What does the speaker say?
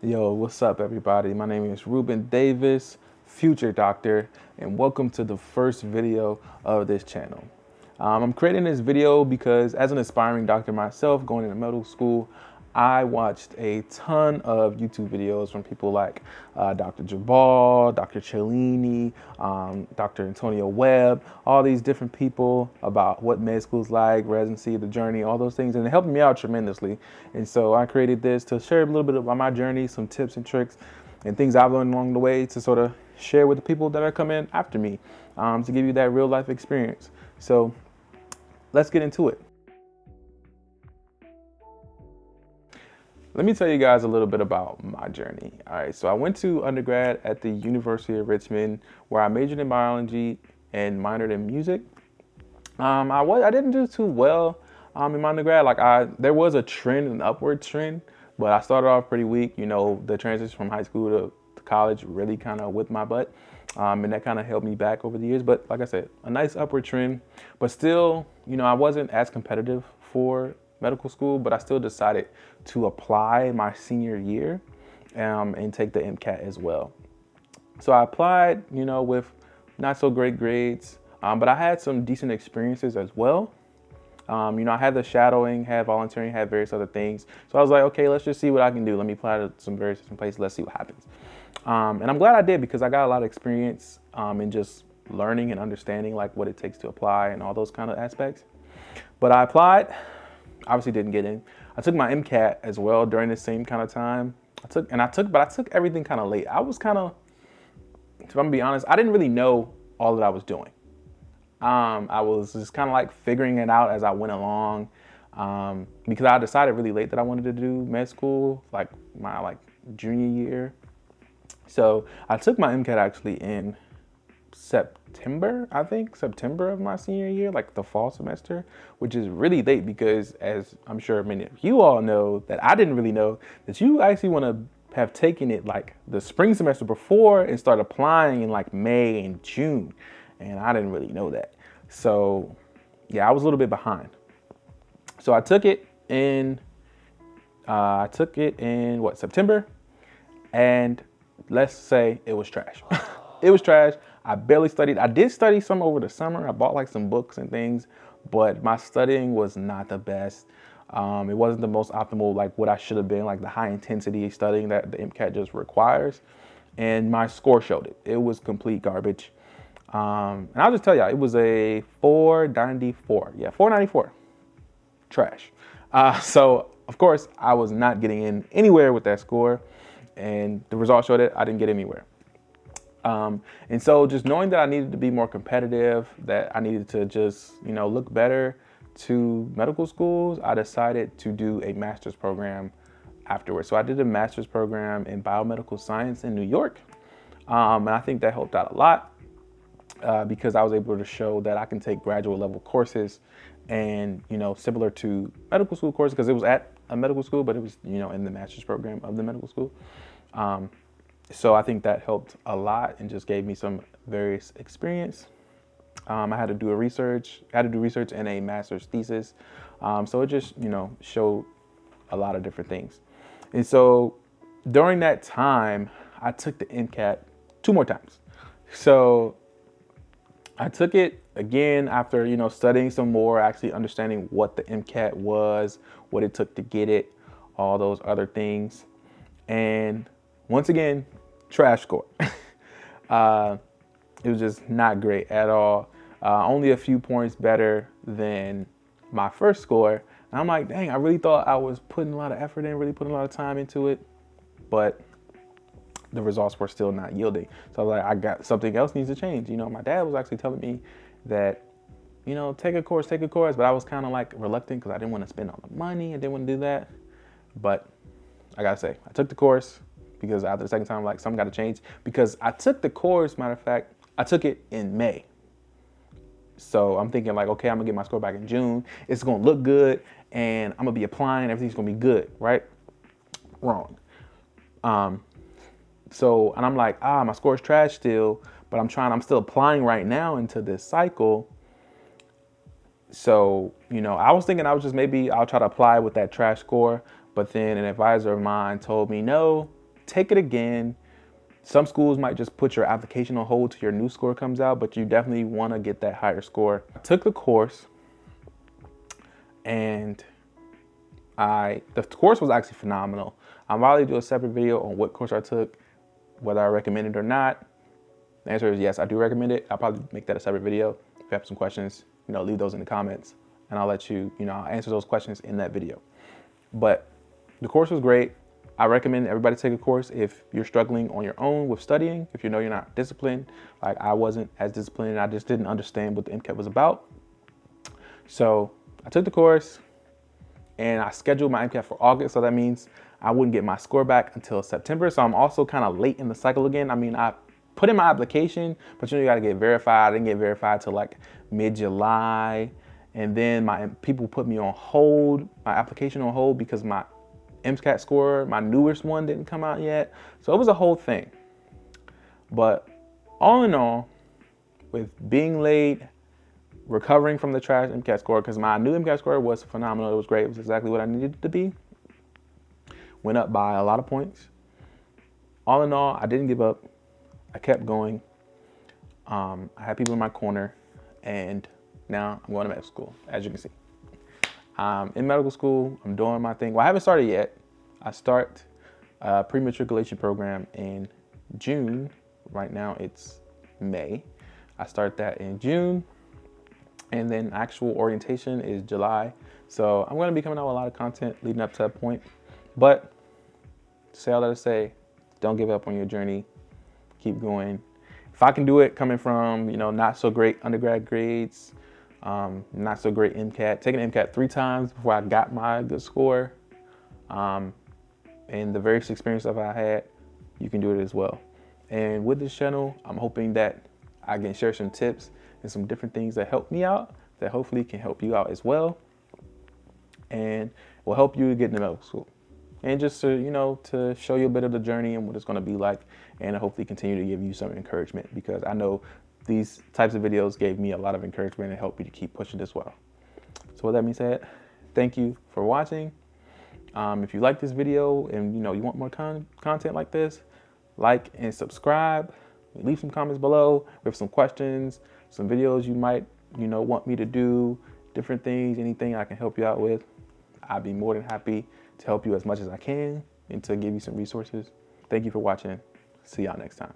Yo, what's up, everybody? My name is Ruben Davis, future doctor, and welcome to the first video of this channel. I'm creating this video because as an aspiring doctor myself, going into medical school, I watched a ton of YouTube videos from people like Dr. Jabal, Dr. Cellini, Dr. Antonio Webb, all these different people about what med school's like, residency, the journey, all those things, and it helped me out tremendously. And so I created this to share a little bit about my journey, some tips and tricks, and things I've learned along the way to sort of share with the people that are coming after me, to give you that real life experience. So let's get into it. Let me tell you guys a little bit about my journey. All right, so I went to undergrad at the University of Richmond, where I majored in biology and minored in music. I didn't do too well in my undergrad. There was a trend, an upward trend, but I started off pretty weak. You know, the transition from high school to college really kind of whipped my butt, and that kind of held me back over the years. But like I said, a nice upward trend, but still, you know, I wasn't as competitive for medical school, but I still decided to apply my senior year and take the MCAT as well. So I applied, you know, with not so great grades, but I had some decent experiences as well. You know, I had the shadowing, had volunteering, had various other things. So I was like, okay, let's just see what I can do. Let me apply to some various different places. Let's see what happens. And I'm glad I did, because I got a lot of experience in just learning and understanding like what it takes to apply and all those kind of aspects. But I applied. Obviously didn't get in. I took my MCAT as well during the same kind of time. But I took everything kind of late. I was kind of, if I'm gonna be honest, I didn't really know all that I was doing. I was just kind of like figuring it out as I went along, because I decided really late that I wanted to do med school, like my junior year. So I took my MCAT actually in September, I think, September of my senior year, like the fall semester, which is really late because, as I'm sure many of you all know, that I didn't really know, that you actually want to have taken it like the spring semester before and start applying in like May and June. And I didn't really know that. So yeah, I was a little bit behind. So I took it in, what, September, and let's say it was trash. It was trash. I barely studied. I did study some over the summer. I bought like some books and things, but my studying was not the best. It wasn't the most optimal, like what I should have been, like the high intensity studying that the MCAT just requires. And my score showed it. It was complete garbage. And I'll just tell you, it was a 494. Yeah, 494. Trash. So of course I was not getting in anywhere with that score, and the results showed it. I didn't get anywhere. And so just knowing that I needed to be more competitive, that I needed to just, you know, look better to medical schools, I decided to do a master's program afterwards. So I did a master's program in biomedical science in New York. And I think that helped out a lot, because I was able to show that I can take graduate level courses and, you know, similar to medical school courses, because it was at a medical school, but it was, you know, in the master's program of the medical school. So I think that helped a lot and just gave me some various experience. I had to do research in a master's thesis. So it just, you know, showed a lot of different things. And so during that time, I took the MCAT 2 more times. So I took it again after, you know, studying some more, actually understanding what the MCAT was, what it took to get it, all those other things. And once again, trash score. It was just not great at all. Only a few points better than my first score. And I'm like, dang, I really thought I was putting a lot of effort in, really putting a lot of time into it, but the results were still not yielding. So I was like, I got something else needs to change. You know, my dad was actually telling me that, you know, take a course, but I was kind of like reluctant because I didn't want to spend all the money. I didn't want to do that. But I gotta say, I took the course, because after the second time, like, something got to change, because I took the course, matter of fact, I took it in May. So I'm thinking like, okay, I'm gonna get my score back in June. It's gonna look good and I'm gonna be applying, everything's gonna be good, right? Wrong. And I'm like, my score is trash still, but I'm still applying right now into this cycle. So, I was thinking I was just maybe I'll try to apply with that trash score, but then an advisor of mine told me, no, take it again. Some schools might just put your application on hold till your new score comes out, but you definitely want to get that higher score. I took the course, and the course was actually phenomenal. I'll probably do a separate video on what course I took, whether I recommend it or not. The answer is yes, I do recommend it. I'll probably make that a separate video. If you have some questions, leave those in the comments, and I'll let you, I'll answer those questions in that video. But the course was great. I recommend everybody take a course if you're struggling on your own with studying, if you're not disciplined. Like I wasn't as disciplined, I just didn't understand what the MCAT was about. So I took the course and I scheduled my MCAT for August. So that means I wouldn't get my score back until September. So I'm also kind of late in the cycle again. I mean, I put in my application, but you got to get verified. I didn't get verified till like mid-July. And then my people put me on hold, my application on hold, because my MCAT score, my newest one, didn't come out yet. So it was a whole thing. But all in all, with being late, recovering from the trash MCAT score, because my new MCAT score was phenomenal. It was great. It was exactly what I needed it to be. Went up by a lot of points. All in all, I didn't give up. I kept going. I had people in my corner, and now I'm going to medical school, as you can see. In medical school, I'm doing my thing. Well, I haven't started yet. I start a pre-matriculation program in June. Right now it's May. I start that in June, and then actual orientation is July. So I'm going to be coming out with a lot of content leading up to that point. But to say all that to say, don't give up on your journey. Keep going. If I can do it coming from, not so great undergrad grades, not so great MCAT, taking MCAT 3 times before I got my good score, and the various experience that I had, you can do it as well. And with this channel, I'm hoping that I can share some tips and some different things that help me out, that hopefully can help you out as well, and will help you get into medical school. And just to, to show you a bit of the journey and what it's going to be like, and hopefully continue to give you some encouragement, because I know these types of videos gave me a lot of encouragement and helped me to keep pushing as well. So with that being said, thank you for watching. If you like this video and you want more content like this, like and subscribe. Leave some comments below with some questions, some videos you might want me to do, different things, anything I can help you out with. I'd be more than happy to help you as much as I can and to give you some resources. Thank you for watching. See y'all next time.